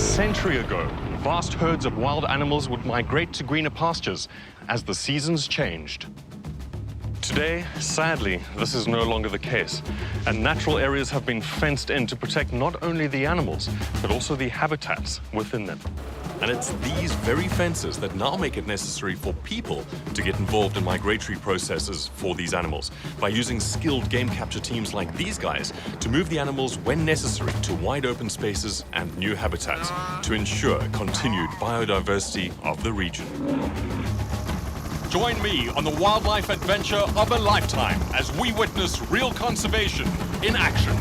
century ago, vast herds of wild animals would migrate to greener pastures as the seasons changed. Today, sadly, this is no longer the case, and natural areas have been fenced in to protect not only the animals, but also the habitats within them. And it's these very fences that now make it necessary for people to get involved in migratory processes for these animals by using skilled game capture teams like these guys to move the animals when necessary to wide open spaces and new habitats to ensure continued biodiversity of the region. Join me on the wildlife adventure of a lifetime as we witness real conservation in action.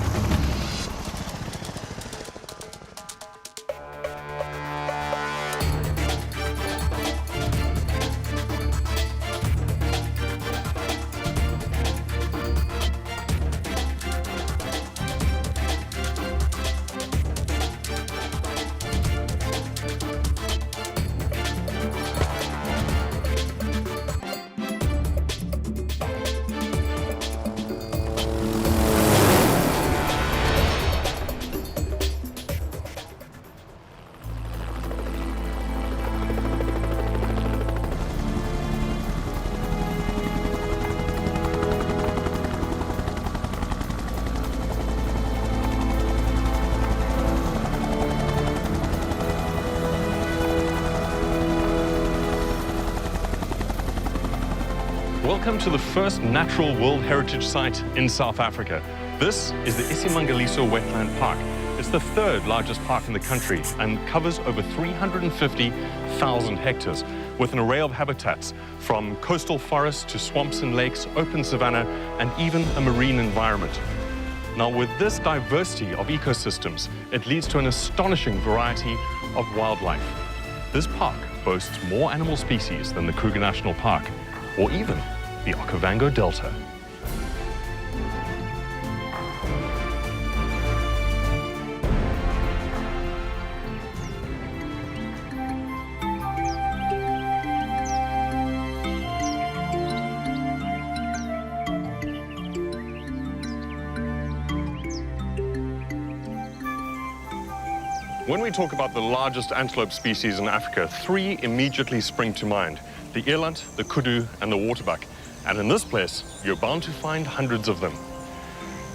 Welcome to the first natural World Heritage Site in South Africa. This is the iSimangaliso Wetland Park. It's the third largest park in the country and covers over 350,000 hectares with an array of habitats from coastal forests to swamps and lakes, open savanna, and even a marine environment. Now, with this diversity of ecosystems, it leads to an astonishing variety of wildlife. This park boasts more animal species than the Kruger National Park, or even the Okavango Delta. When we talk about the largest antelope species in Africa, three immediately spring to mind: the eland, the kudu, and the waterbuck. And in this place, you're bound to find hundreds of them.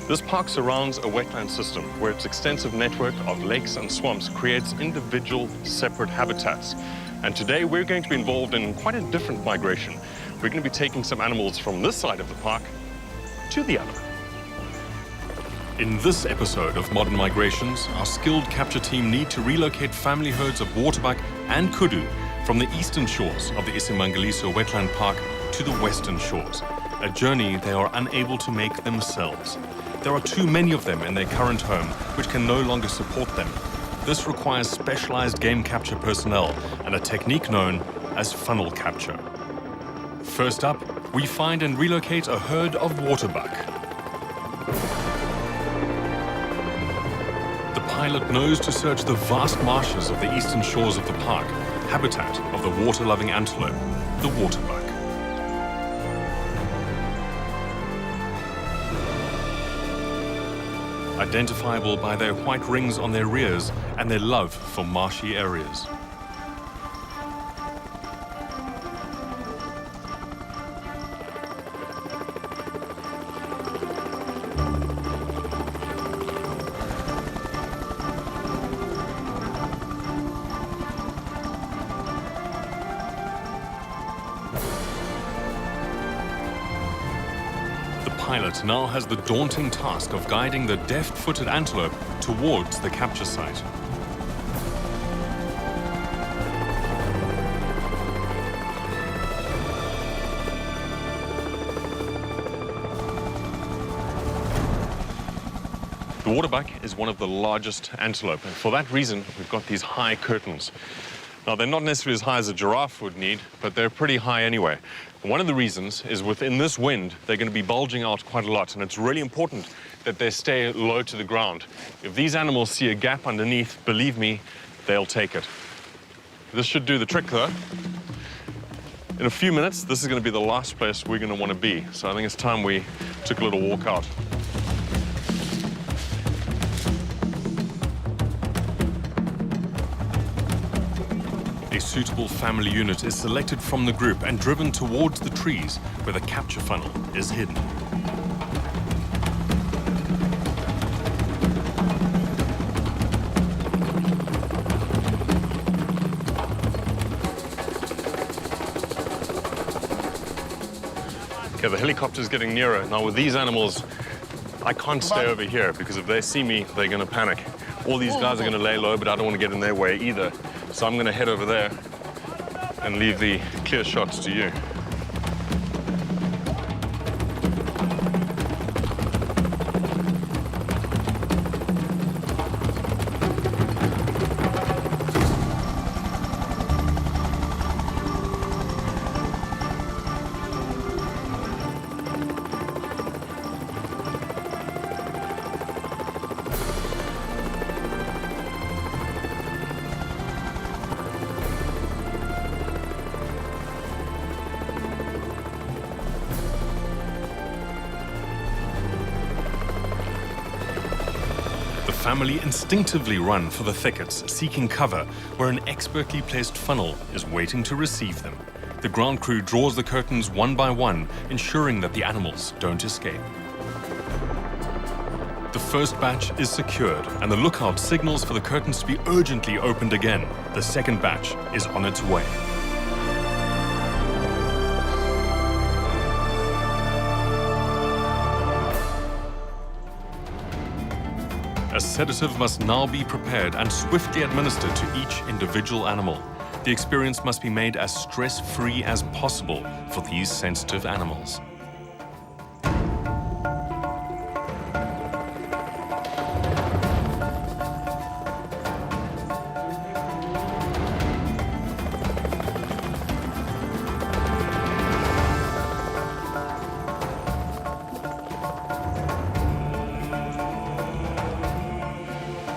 This park surrounds a wetland system where its extensive network of lakes and swamps creates individual, separate habitats. And today, we're going to be involved in quite a different migration. We're going to be taking some animals from this side of the park to the other. In this episode of Modern Migrations, our skilled capture team need to relocate family herds of waterbuck and kudu from the eastern shores of the iSimangaliso Wetland Park to the western shores, a journey they are unable to make themselves. There are too many of them in their current home, which can no longer support them. This requires specialized game capture personnel and a technique known as funnel capture. First up, we find and relocate a herd of waterbuck. The pilot knows to search the vast marshes of the eastern shores of the park, habitat of the water-loving antelope, the waterbuck. Identifiable by their white rings on their rears and their love for marshy areas. The pilot now has the daunting task of guiding the deft-footed antelope towards the capture site. The waterbuck is one of the largest antelope, and for that reason, we've got these high curtains. Now, they're not necessarily as high as a giraffe would need, but they're pretty high anyway. One of the reasons is within this wind, they're going to be bulging out quite a lot, and it's really important that they stay low to the ground. If these animals see a gap underneath, believe me, they'll take it. This should do the trick, though. In a few minutes, this is going to be the last place we're going to want to be, so I think it's time we took a little walk out. A suitable family unit is selected from the group and driven towards the trees where the capture funnel is hidden. Okay, the helicopter's getting nearer. Now with these animals, I can't stay over here because if they see me, they're gonna panic. All these guys are gonna lay low, but I don't want to get in their way either. So I'm gonna head over there and leave the clear shots to you. The family instinctively run for the thickets, seeking cover where an expertly placed funnel is waiting to receive them. The ground crew draws the curtains one by one, ensuring that the animals don't escape. The first batch is secured, and the lookout signals for the curtains to be urgently opened again. The second batch is on its way. A sedative must now be prepared and swiftly administered to each individual animal. The experience must be made as stress-free as possible for these sensitive animals.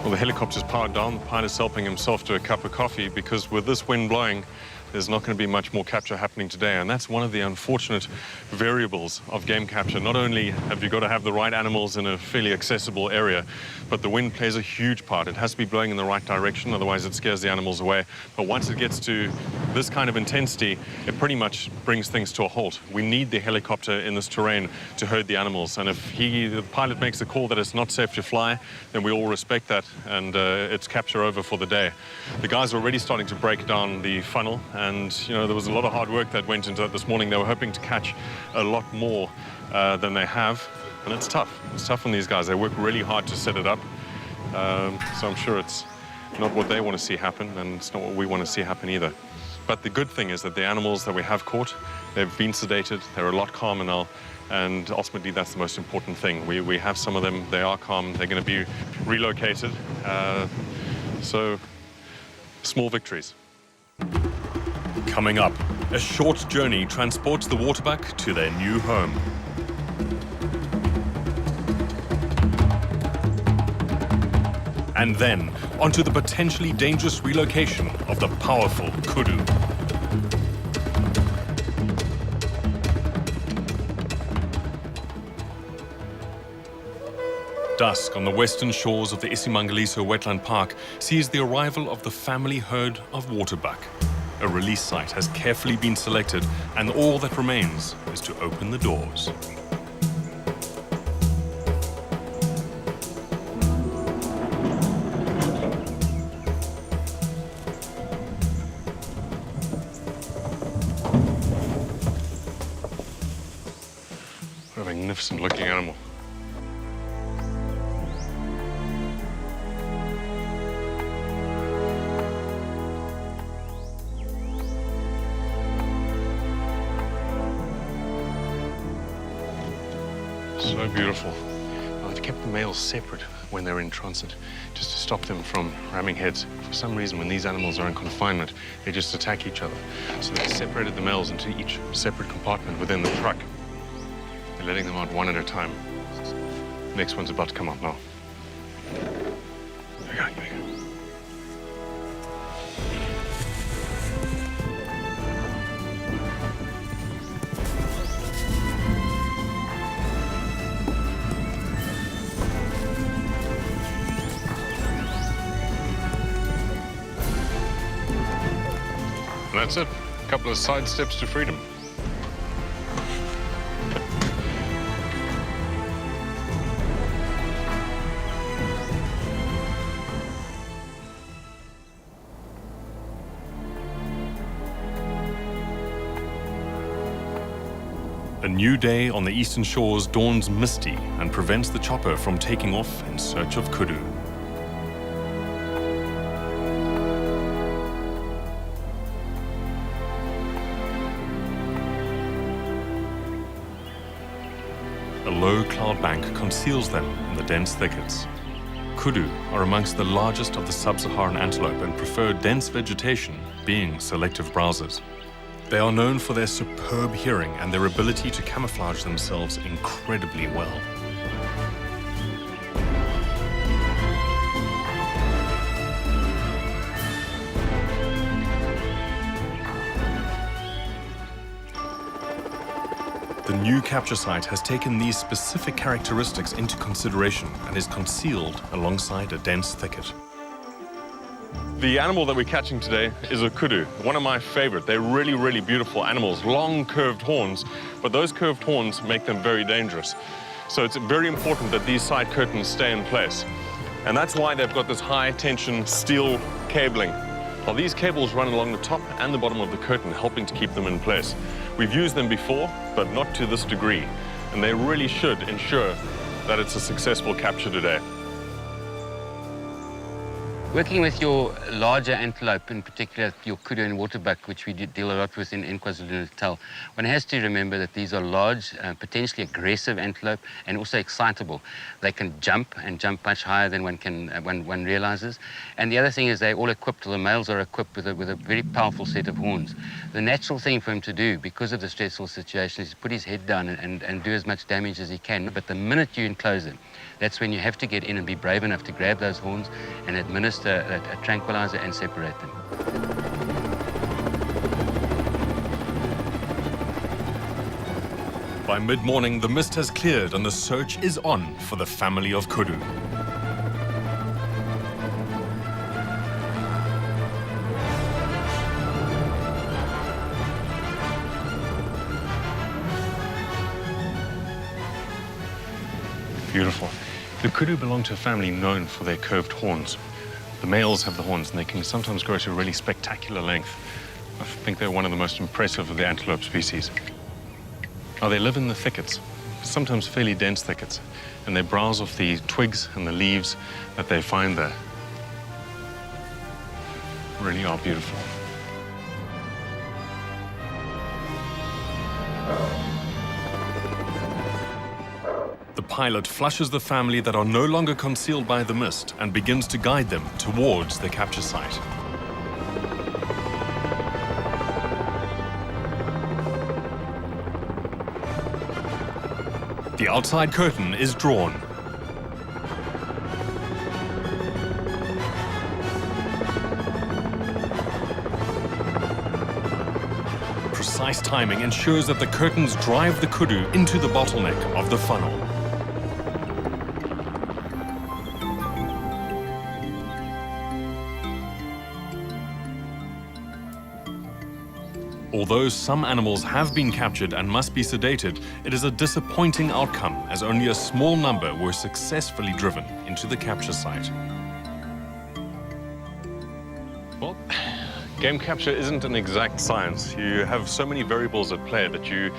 Well, the helicopter's powered down. The pilot's helping himself to a cup of coffee because with this wind blowing, there's not going to be much more capture happening today. And that's one of the unfortunate variables of game capture. Not only have you got to have the right animals in a fairly accessible area, but the wind plays a huge part. It has to be blowing in the right direction, otherwise it scares the animals away. But once it gets to this kind of intensity, it pretty much brings things to a halt. We need the helicopter in this terrain to herd the animals. And if the pilot makes the call that it's not safe to fly, then we all respect that, and it's capture over for the day. The guys are already starting to break down the funnel, and you know, there was a lot of hard work that went into it this morning. They were hoping to catch a lot more than they have, and it's tough. It's tough on these guys. They work really hard to set it up, so I'm sure it's not what they want to see happen, and it's not what we want to see happen either. But the good thing is that the animals that we have caught, they've been sedated, they're a lot calmer now, and ultimately that's the most important thing. We have some of them, they are calm, they're going to be relocated, so small victories. Coming up, a short journey transports the Waterbuck to their new home. And then, onto the potentially dangerous relocation of the powerful Kudu. Dusk on the western shores of the iSimangaliso Wetland Park sees the arrival of the family herd of Waterbuck. A release site has carefully been selected, and all that remains is to open the doors. What a magnificent looking animal. So beautiful. Well, I've kept the males separate when they're in transit, just to stop them from ramming heads. For some reason, when these animals are in confinement, they just attack each other. So they've separated the males into each separate compartment within the truck. They're letting them out one at a time. The next one's about to come out now. Here we go, here we go. And that's it. A couple of side steps to freedom. A new day on the eastern shores dawns misty and prevents the chopper from taking off in search of Kudu. A low cloud bank conceals them in the dense thickets. Kudu are amongst the largest of the sub-Saharan antelope and prefer dense vegetation, being selective browsers. They are known for their superb hearing and their ability to camouflage themselves incredibly well. The new capture site has taken these specific characteristics into consideration and is concealed alongside a dense thicket. The animal that we're catching today is a kudu, one of my favorite. They're really, really beautiful animals, long curved horns, but those curved horns make them very dangerous. So it's very important that these side curtains stay in place. And that's why they've got this high tension steel cabling. Well, these cables run along the top and the bottom of the curtain, helping to keep them in place. We've used them before, but not to this degree. And they really should ensure that it's a successful capture today. Working with your larger antelope, in particular your Kudu and Waterbuck, which we deal a lot with in KwaZulu-Natal, one has to remember that these are large, potentially aggressive antelope and also excitable. They can jump and jump much higher than one realizes. And the other thing is they're all equipped, the males are equipped with a very powerful set of horns. The natural thing for him to do, because of the stressful situation, is to put his head down and do as much damage as he can. But the minute you enclose him, that's when you have to get in and be brave enough to grab those horns and administer a tranquilizer and separate them. By mid-morning, the mist has cleared and the search is on for the family of Kudu. Beautiful. The kudu belong to a family known for their curved horns. The males have the horns, and they can sometimes grow to a really spectacular length. I think they're one of the most impressive of the antelope species. Now, they live in the thickets, sometimes fairly dense thickets, and they browse off the twigs and the leaves that they find there. Really are beautiful. The pilot flushes the family that are no longer concealed by the mist and begins to guide them towards the capture site. The outside curtain is drawn. Precise timing ensures that the curtains drive the kudu into the bottleneck of the funnel. Although some animals have been captured and must be sedated, it is a disappointing outcome as only a small number were successfully driven into the capture site. Well, game capture isn't an exact science. You have so many variables at play that you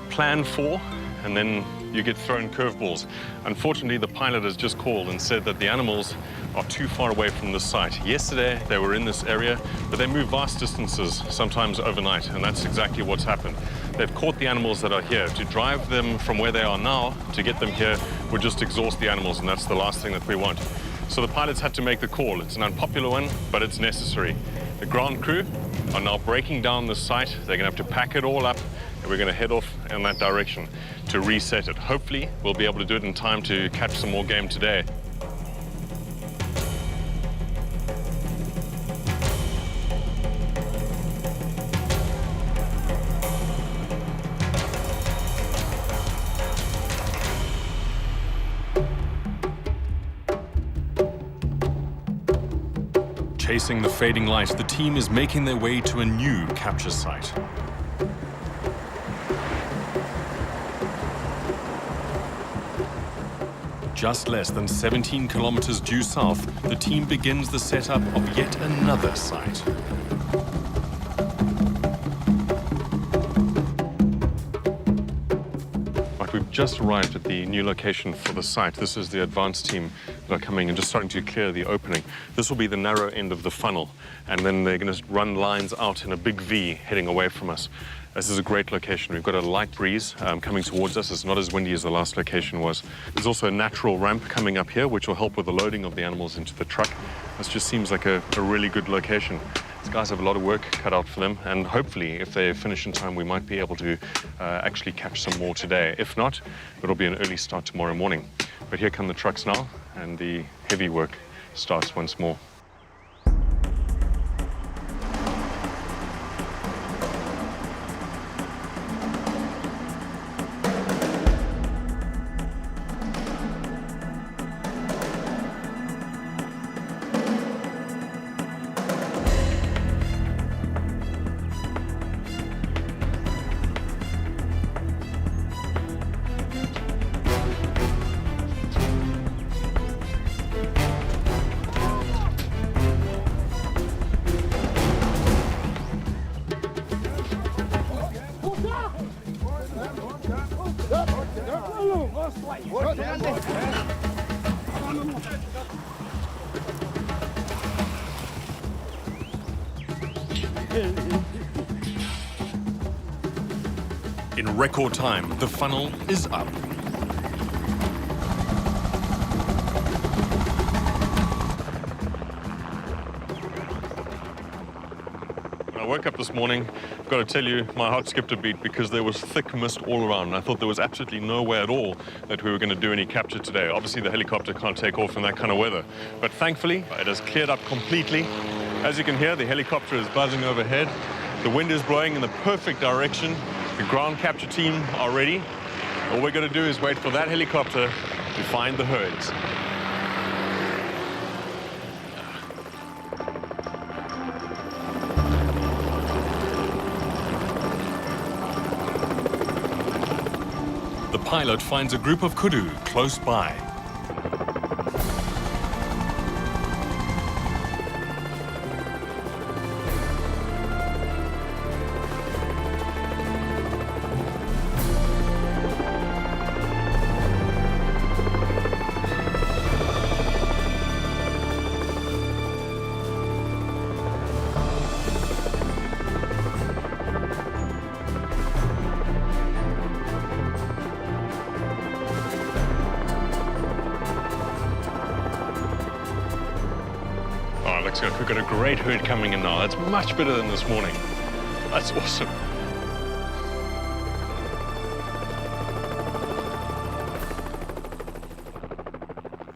plan for, and then you get thrown curveballs. Unfortunately, the pilot has just called and said that the animals are too far away from the site. Yesterday, they were in this area, but they move vast distances, sometimes overnight, and that's exactly what's happened. They've caught the animals that are here. To drive them from where they are now, to get them here, would just exhaust the animals, and that's the last thing that we want. So the pilots had to make the call. It's an unpopular one, but it's necessary. The ground crew are now breaking down the site. They're gonna have to pack it all up, and we're gonna head off in that direction to reset it. Hopefully, we'll be able to do it in time to catch some more game today. Chasing the fading light, the team is making their way to a new capture site. Just less than 17 kilometers due south, the team begins the setup of yet another site. Right, we've just arrived at the new location for the site. This is the advanced team that are coming and just starting to clear the opening. This will be the narrow end of the funnel, and then they're going to run lines out in a big V heading away from us. This is a great location. We've got a light breeze coming towards us. It's not as windy as the last location was. There's also a natural ramp coming up here, which will help with the loading of the animals into the truck. This just seems like a really good location. These guys have a lot of work cut out for them, and hopefully, if they finish in time, we might be able to actually catch some more today. If not, it'll be an early start tomorrow morning. But here come the trucks now, and the heavy work starts once more. In record time, the funnel is up. When I woke up this morning, I've got to tell you, my heart skipped a beat because there was thick mist all around. I thought there was absolutely no way at all that we were going to do any capture today. Obviously, the helicopter can't take off in that kind of weather. But thankfully, it has cleared up completely. As you can hear, the helicopter is buzzing overhead. The wind is blowing in the perfect direction. The ground capture team are ready. All we're going to do is wait for that helicopter to find the herds. The pilot finds a group of kudu close by. Looks like we've got a great herd coming in now. That's much better than this morning. That's awesome.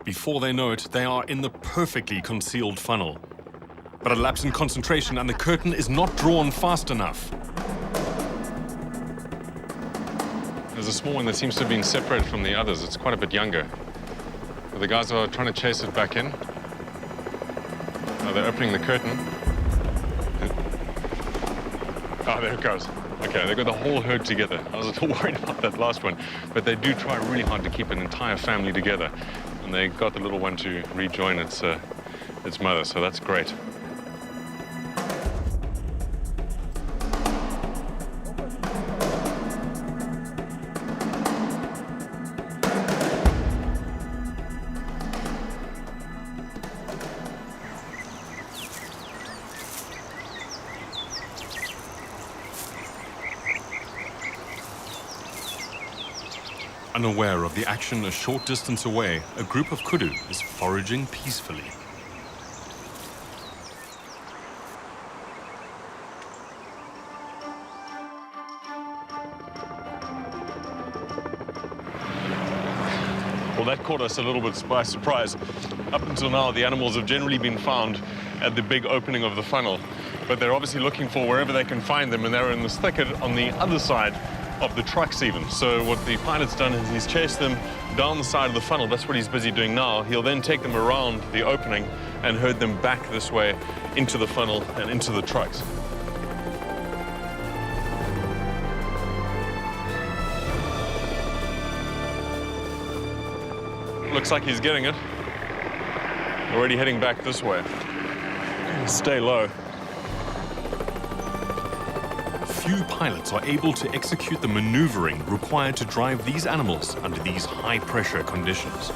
Before they know it, they are in the perfectly concealed funnel. But a lapse in concentration and the curtain is not drawn fast enough. There's a small one that seems to have been separated from the others. It's quite a bit younger. But the guys are trying to chase it back in. They're opening the curtain. Oh, there it goes. Okay, they've got the whole herd together. I was a little worried about that last one, but they do try really hard to keep an entire family together. And they got the little one to rejoin its mother, so that's great. Unaware of the action a short distance away, a group of kudu is foraging peacefully. Well, that caught us a little bit by surprise. Up until now, the animals have generally been found at the big opening of the funnel, but they're obviously looking for wherever they can find them, and they're in this thicket on the other side of the trucks even. So what the pilot's done is he's chased them down the side of the funnel. That's what he's busy doing now. He'll then take them around the opening and herd them back this way into the funnel and into the trucks. Looks like he's getting it. Already heading back this way. Stay low. Few pilots are able to execute the maneuvering required to drive these animals under these high-pressure conditions.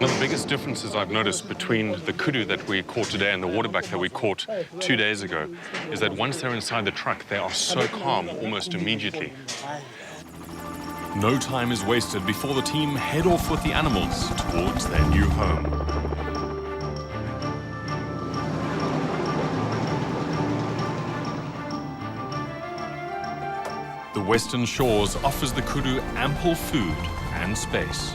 One of the biggest differences I've noticed between the kudu that we caught today and the waterbuck that we caught 2 days ago is that once they're inside the truck, they are so calm almost immediately. No time is wasted before the team head off with the animals towards their new home. The Western Shores offers the kudu ample food and space.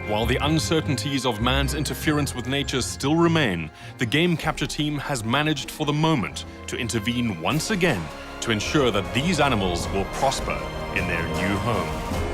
While the uncertainties of man's interference with nature still remain, the game capture team has managed for the moment to intervene once again to ensure that these animals will prosper in their new home.